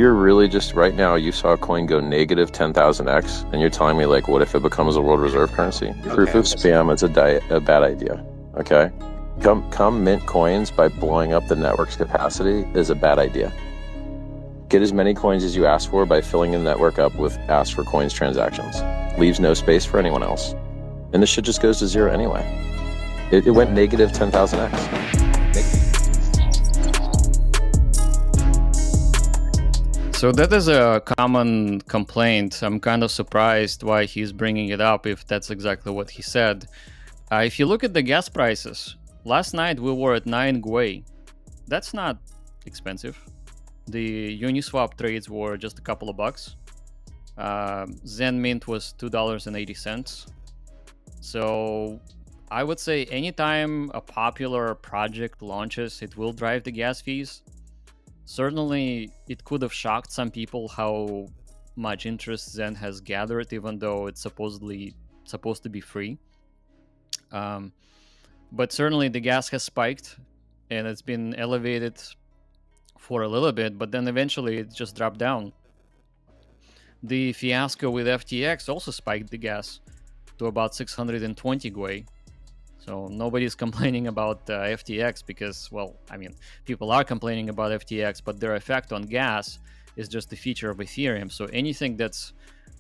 You're really just right now, you saw a coin go negative 10,000x, and you're telling me, like, what if it becomes a world reserve currency? Proof of spam is a bad idea. Okay? Come mint coins by blowing up the network's capacity is a bad idea. Get as many coins as you ask for by filling the network up with ask for coins transactions. Leaves no space for anyone else. And this shit just goes to zero anyway. It went negative 10,000x. So that is a common complaint. I'm kind of surprised why he's bringing it up if that's exactly what he said. If you look at the gas prices, last night we were at 9 Gwei. That's not expensive. The Uniswap trades were just a couple of bucks. Zen Mint was $2.80. So I would say anytime a popular project launches, it will drive the gas fees. Certainly, it could have shocked some people how much interest Zen has gathered, even though it's supposed to be free. But certainly the gas has spiked, and it's been elevated for a little bit, but then eventually it just dropped down. The fiasco with FTX also spiked the gas to about 620 Gwei. So nobody's complaining about FTX because, well, I mean, people are complaining about FTX, but their effect on gas is just a feature of Ethereum. So anything that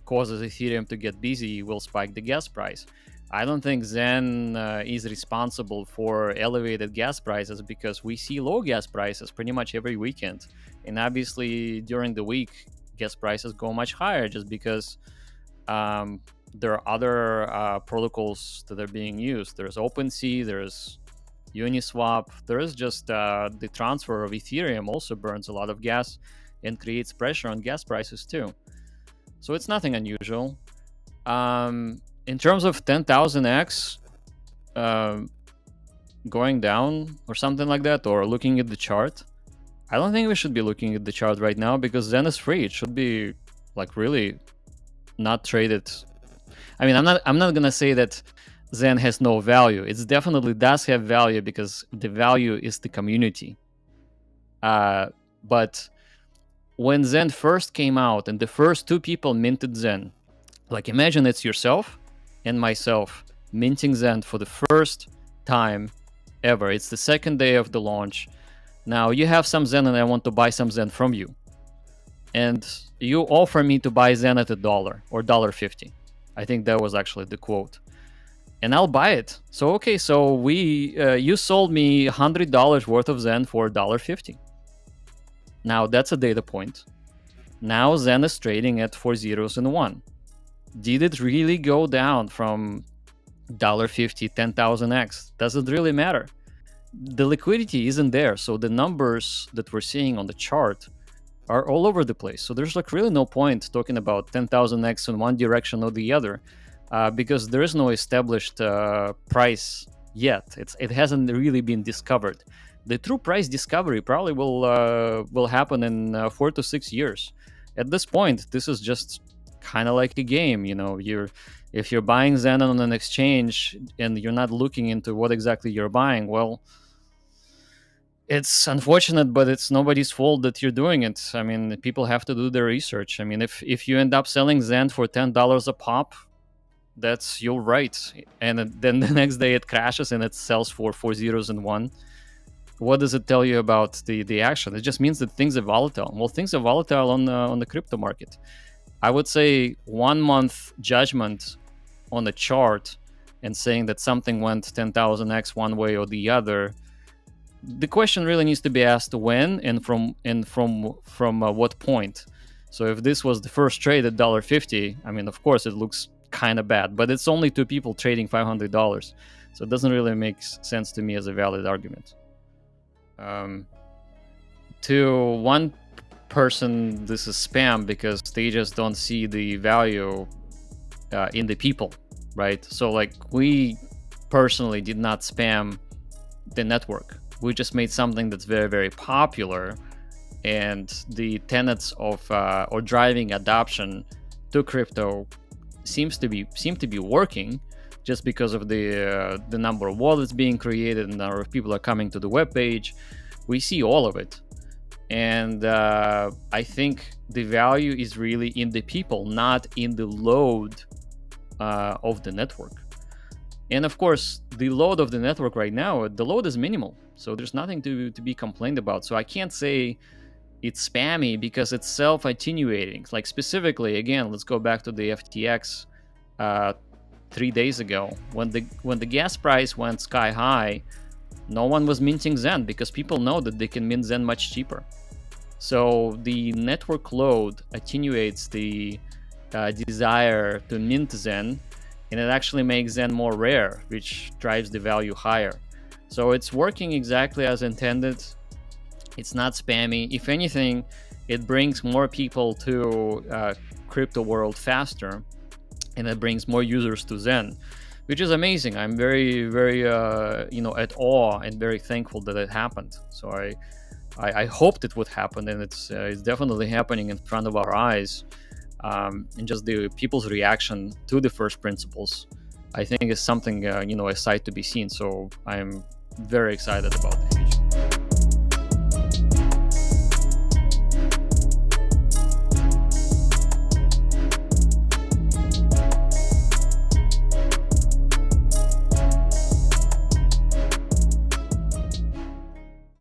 causes Ethereum to get busy will spike the gas price. I don't think Zen is responsible for elevated gas prices because we see low gas prices pretty much every weekend. And obviously during the week, gas prices go much higher just because there are other protocols that are being used. There's OpenSea, there's Uniswap. There is just the transfer of Ethereum also burns a lot of gas and creates pressure on gas prices too. So it's nothing unusual. In terms of 10,000x going down or something like that, or looking at the chart, I don't think we should be looking at the chart right now because Zen is free. It should be like really not traded. I mean, I'm not gonna say that Zen has no value. It definitely does have value because the value is the community. But when Zen first came out and the first 2 people minted Zen, like imagine it's yourself and myself minting Zen for the first time ever. It's the second day of the launch. Now you have some Zen and I want to buy some Zen from you. And you offer me to buy Zen at $1 or $1.50. I think that was actually the quote. And I'll buy it. So, okay, so you sold me $100 worth of Zen for $1.50. Now that's a data point. Now Zen is trading at 4 zeros and 1. Did it really go down from $1.50, 10,000x? Does it really matter? The liquidity isn't there. So the numbers that we're seeing on the chart are all over the place. So there's like really no point talking about 10,000x in one direction or the other because there is no established price yet. It hasn't really been discovered. The true price discovery probably will happen in 4 to 6 years. At this point, this is just kind of like a game. You know, if you're buying Zen on an exchange and you're not looking into what exactly you're buying, well, it's unfortunate, but it's nobody's fault that you're doing it. I mean, people have to do their research. I mean, if you end up selling Zen for $10 a pop, that's your right. And then the next day it crashes and it sells for 4 zeros and 1. What does it tell you about the action? It just means that things are volatile. Well, things are volatile on the crypto market. I would say 1 month judgment on the chart and saying that something went 10,000x one way or the other. The question really needs to be asked when and from what point. So if this was the first trade at $1.50, I mean, of course it looks kind of bad, but it's only 2 people trading $500, so it doesn't really make sense to me as a valid argument. To one person, this is spam because they just don't see the value in the people, right? So like we personally did not spam the network. We just made something that's very, very popular, and the tenets of or driving adoption to crypto seem to be working, just because of the number of wallets being created and the number of people are coming to the web page. We see all of it, And I think the value is really in the people, not in the load of the network. And of course, the load of the network right now, the load is minimal. So there's nothing to be complained about. So I can't say it's spammy because it's self-attenuating. Like specifically, again, let's go back to the FTX 3 days ago. When the gas price went sky high, no one was minting Zen because people know that they can mint Zen much cheaper. So the network load attenuates the desire to mint Zen, and it actually makes Zen more rare, which drives the value higher. So it's working exactly as intended. It's not spammy. If anything, it brings more people to crypto world faster, and it brings more users to Zen, which is amazing. I'm very, very, at awe and very thankful that it happened. So I hoped it would happen, and it's definitely happening in front of our eyes. And just the people's reaction to the first principles, I think, is something, a sight to be seen. So I'm very excited about it.